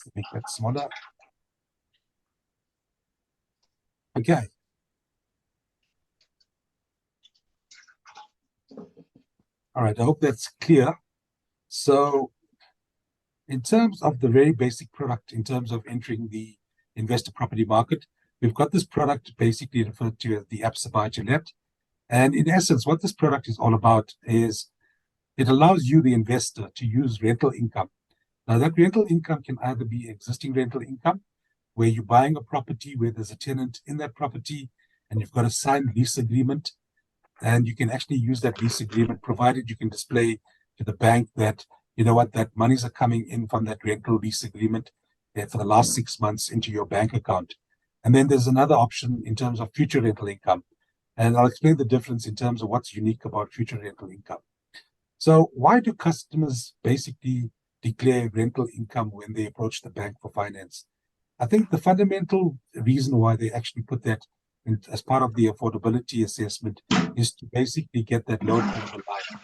Let's make that smaller. Okay. All right, I hope that's clear. So in terms of the very basic product, in terms of entering the investor property market, we've got this product basically referred to as the Absa Buy to Let. And in essence, what this product is all about is it allows you, the investor, to use rental income. Now, that rental income can either be existing rental income, where you're buying a property where there's a tenant in that property and you've got a signed lease agreement, and you can actually use that lease agreement, provided you can display to the bank that, you know what, that monies are coming in from that rental lease agreement for the last 6 months into your bank account. And then there's another option in terms of future rental income. And I'll explain the difference in terms of what's unique about future rental income. So why do customers basically declare rental income when they approach the bank for finance? I think the fundamental reason why they actually put that in, as part of the affordability assessment, is to basically get that loan over line.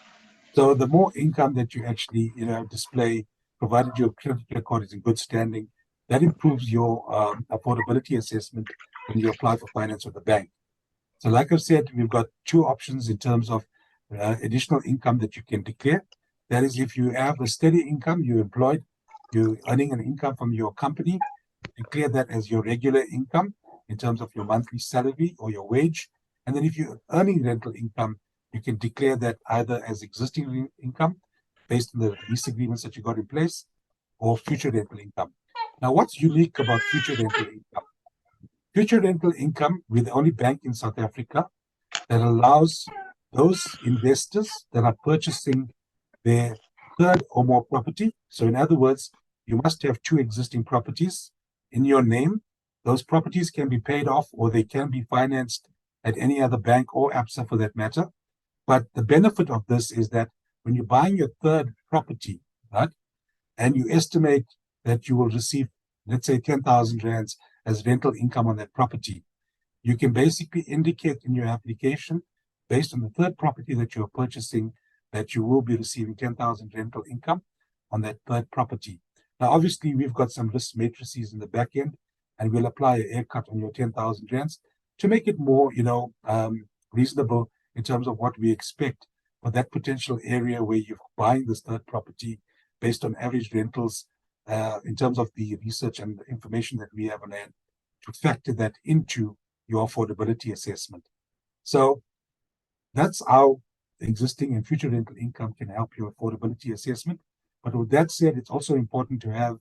So the more income that you actually, display, provided your credit record is in good standing, that improves your affordability assessment when you apply for finance with the bank. So like I've said, we've got two options in terms of additional income that you can declare. That is, if you have a steady income, you're employed, you're earning an income from your company, declare that as your regular income in terms of your monthly salary or your wage. And then if you're earning rental income, you can declare that either as existing income based on the lease agreements that you got in place, or future rental income. Now, what's unique about future rental income? Future rental income, we're the only bank in South Africa that allows those investors that are purchasing their third or more property. So in other words, you must have two existing properties in your name. Those properties can be paid off or they can be financed at any other bank or Absa for that matter. But the benefit of this is that when you're buying your third property, right, and you estimate that you will receive, let's say, 10,000 rands as rental income on that property, you can basically indicate in your application, based on the third property that you're purchasing, that you will be receiving 10,000 rental income on that third property. Now, obviously, we've got some risk matrices in the back end, and we'll apply a haircut on your 10,000 rands to make it more, reasonable in terms of what we expect for that potential area where you're buying this third property based on average rentals, in terms of the research and the information that we have on hand, to factor that into your affordability assessment. So that's how existing and future rental income can help your affordability assessment. But with that said, it's also important to have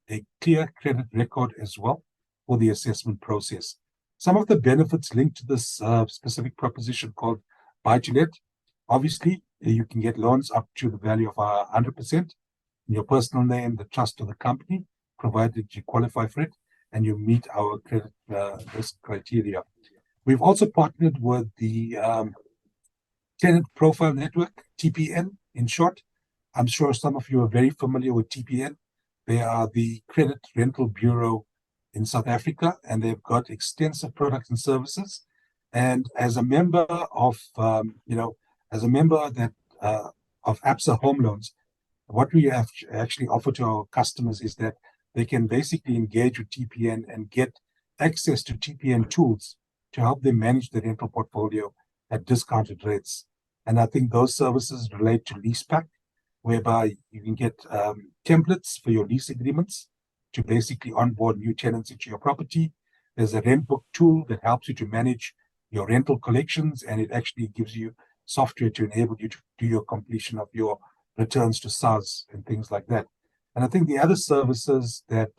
a clear credit record as well for the assessment process. Some of the benefits linked to this specific proposition called Buy to Let: obviously, you can get loans up to the value of 100% in your personal name, the trust of the company, provided you qualify for it and you meet our credit risk criteria. We've also partnered with the Tenant Profile Network, TPN in short. I'm sure some of you are very familiar with TPN. They are the Credit Rental Bureau in South Africa, and they've got extensive products and services. And as a member of, of Absa Home Loans, what we have actually offer to our customers is that they can basically engage with TPN and get access to TPN tools to help them manage the rental portfolio at discounted rates. And I think those services relate to LeasePack, whereby you can get templates for your lease agreements to basically onboard new tenants into your property. There's a rent book tool that helps you to manage your rental collections, and it actually gives you software to enable you to do your completion of your returns to SARS and things like that. And I think the other services that,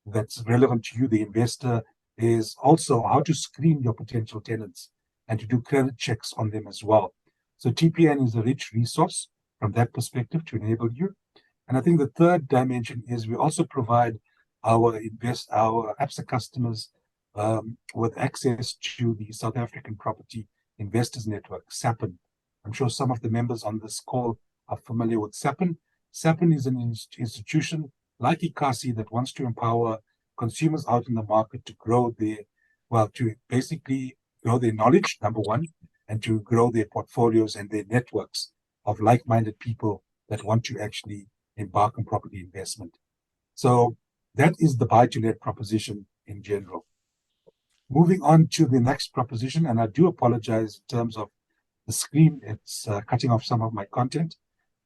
that's relevant to you, the investor, is also how to screen your potential tenants and to do credit checks on them as well. So TPN is a rich resource from that perspective to enable you. And I think the third dimension is we also provide our Absa customers with access to the South African Property Investors Network, SAPIN. I'm sure some of the members on this call are familiar with SAPIN. SAPIN is an institution like ICASI that wants to empower consumers out in the market to grow to basically grow their knowledge, number one, and to grow their portfolios and their networks of like-minded people that want to actually embark on property investment. So That is the buy-to-let proposition in general. Moving on to the next proposition, and I do apologize in terms of the screen, it's cutting off some of my content.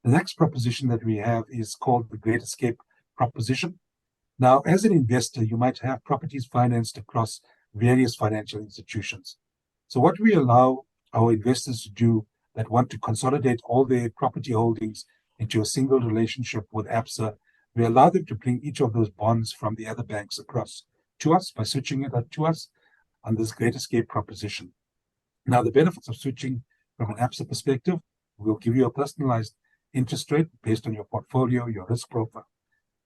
The next proposition that we have is called the Great Escape proposition. Now, as an investor, you might have properties financed across various financial institutions. So what we allow our investors to do that want to consolidate all their property holdings into a single relationship with Absa, we allow them to bring each of those bonds from the other banks across to us by switching it to us on this Great Escape proposition. Now, the benefits of switching from an Absa perspective, we'll give you a personalized interest rate based on your portfolio, your risk profile,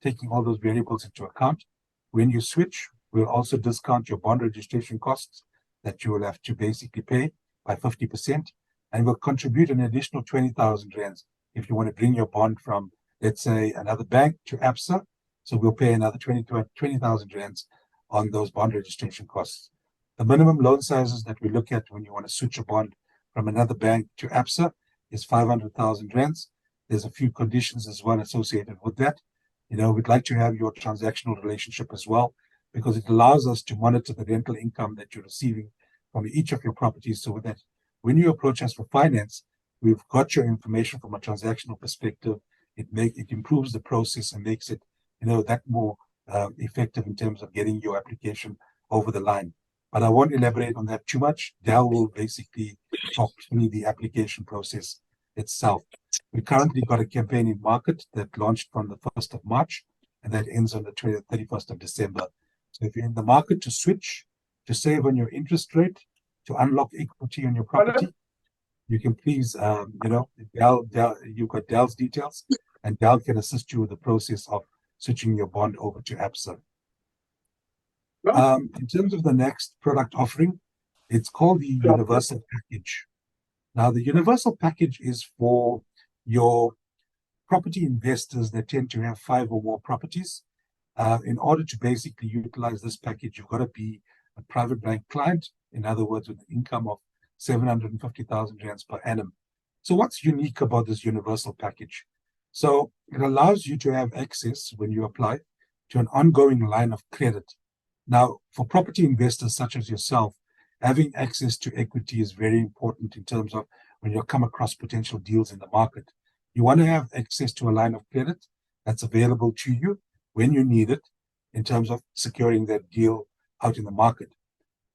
taking all those variables into account. When you switch, we'll also discount your bond registration costs that you will have to basically pay by 50%, and we'll contribute an additional 20,000 rands if you want to bring your bond from, let's say, another bank to Absa. So we'll pay another 20,000 rands on those bond registration costs. The minimum loan sizes that we look at when you want to switch a bond from another bank to Absa is 500,000 rands. There's a few conditions as well associated with that. We'd like to have your transactional relationship as well, because it allows us to monitor the rental income that you're receiving from each of your properties, so that when you approach us for finance, we've got your information from a transactional perspective. It improves the process and makes it, that more effective in terms of getting your application over the line. But I won't elaborate on that too much. Dal will basically talk through the application process itself. We currently got a campaign in market that launched from the 1st of March, and that ends on the 31st of December. So if you're in the market to switch, to save on your interest rate, to unlock equity on your property, you can please, Dal, you've got Dal's details, and Dal can assist you with the process of switching your bond over to Absa. In terms of the next product offering, it's called the Universal Package. Now, the Universal Package is for your property investors that tend to have 5 or more properties. In order to basically utilize this package, you've got to be a private bank client, in other words, with an income of 750,000 rands per annum. So what's unique about this Universal Package? So it allows you to have access, when you apply, to an ongoing line of credit. Now, for property investors such as yourself, having access to equity is very important in terms of when you come across potential deals in the market. You want to have access to a line of credit that's available to you when you need it, in terms of securing that deal out in the market.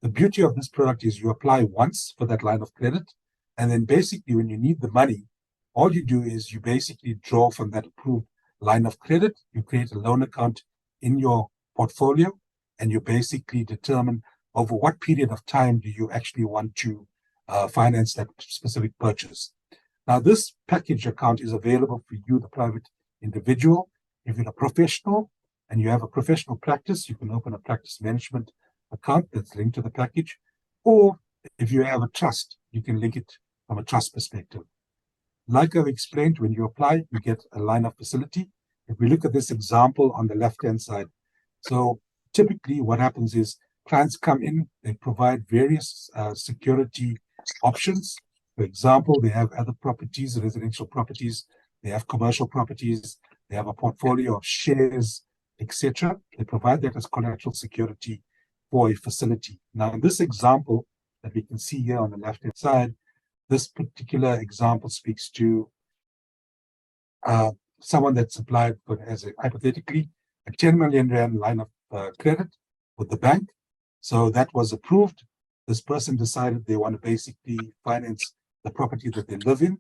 The beauty of this product is you apply once for that line of credit, and then basically when you need the money, all you do is you basically draw from that approved line of credit. You create a loan account in your portfolio, and you basically determine over what period of time do you actually want to finance that specific purchase. Now, this package account is available for you, the private individual. If you're a professional and you have a professional practice, you can open a practice management account that's linked to the package. Or if you have a trust, you can link it from a trust perspective. Like I've explained, when you apply, you get a line of facility. If we look at this example on the left-hand side, so typically what happens is clients come in, they provide various security options. For example, they have other properties, residential properties, they have commercial properties, they have a portfolio of shares, etc. They provide that as collateral security for a facility. Now, in this example that we can see here on the left-hand side, this particular example speaks to someone that's applied for, as hypothetically, a 10 million rand line of credit with the bank. So that was approved. This person decided they want to basically finance the property that they live in,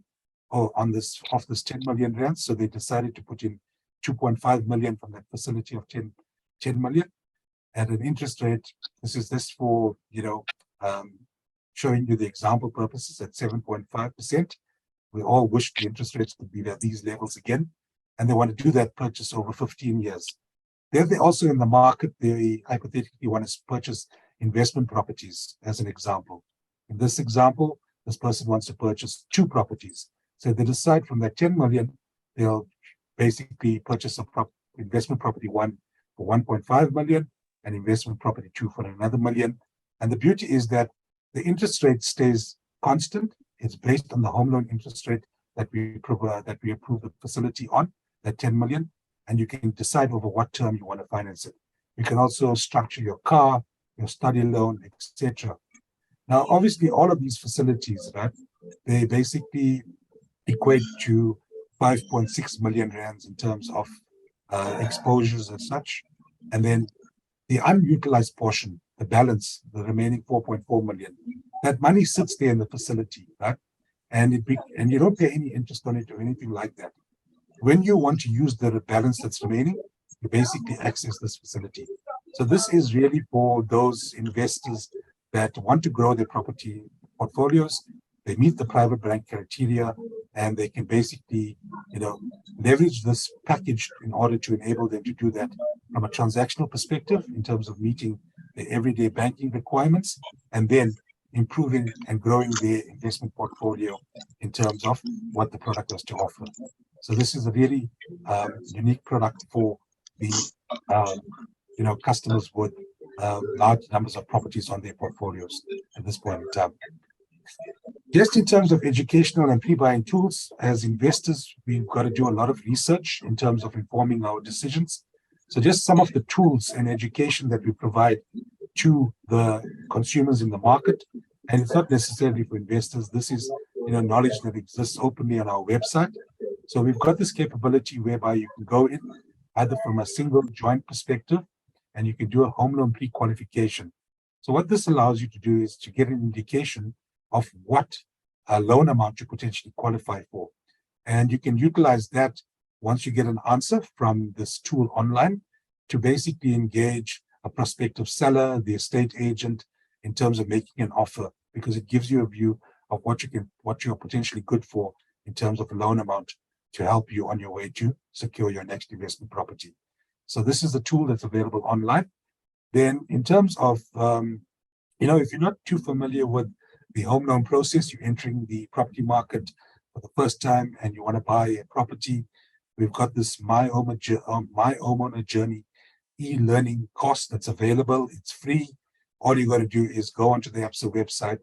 or on this off this 10 million rand. So they decided to put in 2.5 million from that facility of 10 million at an interest rate. This is for showing you the example purposes at 7.5%. We all wish the interest rates could be at these levels again, and they want to do that purchase over 15 years. They're also in the market, they hypothetically want to purchase investment properties, as an example. In this example, this person wants to purchase 2 properties. So they decide from that 10 million, they'll basically purchase a investment property 1 for 1.5 million, and investment property 2 for another million. And the beauty is that the interest rate stays constant. It's based on the home loan interest rate that we approve the facility on, that 10 million. and you can decide over what term you want to finance it. You can also structure your car, your study loan, etc. Now, obviously, all of these facilities, right, they basically equate to 5.6 million rands in terms of exposures as such. And then the unutilized portion, the balance, the remaining 4.4 million, that money sits there in the facility, right? And you don't pay any interest on it or anything like that. When you want to use the balance that's remaining, you basically access this facility. So this is really for those investors that want to grow their property portfolios. They meet the private bank criteria, and they can basically, leverage this package in order to enable them to do that from a transactional perspective in terms of meeting the everyday banking requirements, and then improving and growing their investment portfolio in terms of what the product has to offer. So this is a really unique product for the customers with large numbers of properties on their portfolios at this point in time. Just in terms of educational and pre-buying tools, as investors, we've got to do a lot of research in terms of informing our decisions. So just some of the tools and education that we provide to the consumers in the market, and it's not necessarily for investors. This is knowledge that exists openly on our website. So we've got this capability whereby you can go in either from a single joint perspective, and you can do a home loan pre-qualification. So what this allows you to do is to get an indication of what loan amount you potentially qualify for. And you can utilize that once you get an answer from this tool online to basically engage a prospective seller, the estate agent, in terms of making an offer, because it gives you a view of what you're potentially good for in terms of a loan amount to help you on your way to secure your next investment property. So this is a tool that's available online. Then in terms of, if you're not too familiar with the home loan process, you're entering the property market for the first time and you want to buy a property, we've got this My Homeowner Journey e-learning course that's available. It's free. All you got to do is go onto the Absa website,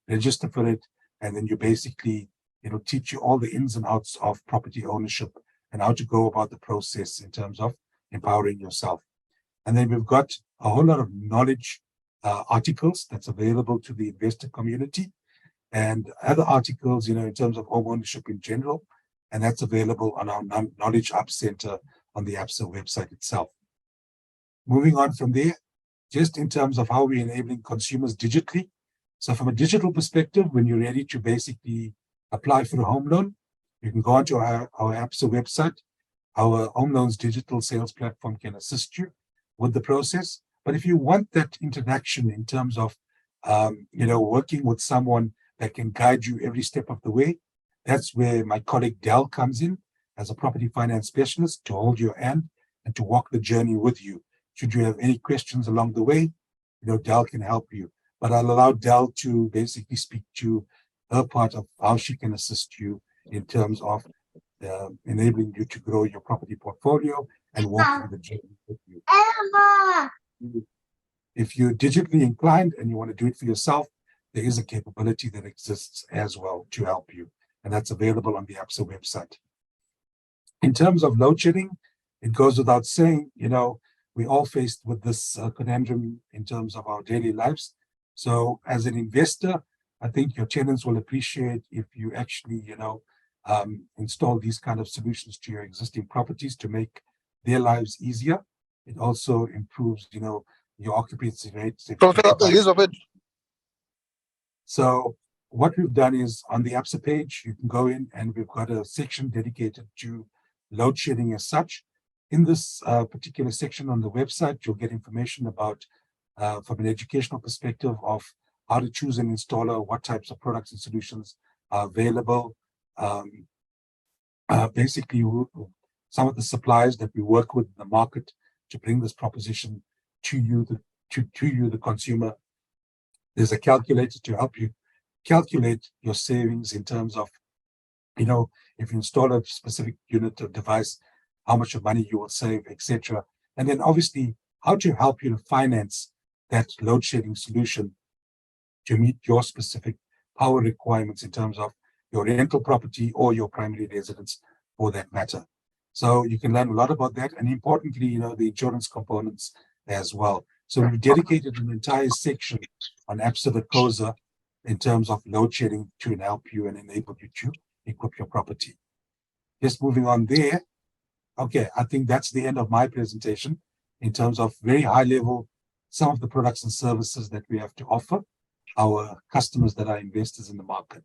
register for it, and then you basically, it'll teach you all the ins and outs of property ownership and how to go about the process in terms of empowering yourself. And then we've got a whole lot of knowledge articles that's available to the investor community and other articles, in terms of home ownership in general. And that's available on our Knowledge Hub Center on the Absa website itself. Moving on from there, just in terms of how we're enabling consumers digitally. So from a digital perspective, when you're ready to basically apply for a home loan, you can go onto our Absa website. Our home loans digital sales platform can assist you with the process. But if you want that interaction in terms of, working with someone that can guide you every step of the way, that's where my colleague Dell comes in as a property finance specialist to hold your hand and to walk the journey with you. Should you have any questions along the way, Dell can help you. But I'll allow Dell to basically speak to her part of how she can assist you in terms of enabling you to grow your property portfolio and walking the journey with you. If you're digitally inclined and you want to do it for yourself, there is a capability that exists as well to help you, and that's available on the Absa website. In terms of load shedding, it goes without saying, we're all faced with this conundrum in terms of our daily lives. So as an investor, I think your tenants will appreciate if you actually, install these kind of solutions to your existing properties to make their lives easier. It also improves, your occupancy rates. So what we've done is on the Absa page, you can go in and we've got a section dedicated to load shedding as such. In this particular section on the website, you'll get information about, from an educational perspective, of how to choose an installer, what types of products and solutions are available. Basically, some of the suppliers that we work with in the market to bring this proposition to you, the consumer. There's a calculator to help you calculate your savings in terms of, if you install a specific unit or device, how much of money you will save, etc. And then obviously how to help you to finance that load shedding solution to meet your specific power requirements in terms of your rental property or your primary residence for that matter. So you can learn a lot about that, and importantly, the insurance components as well. So we've dedicated an entire section on Absa in terms of load shedding to help you and enable you to equip your property. Just moving on there. Okay, I think that's the end of my presentation in terms of very high level, some of the products and services that we have to offer our customers that are investors in the market.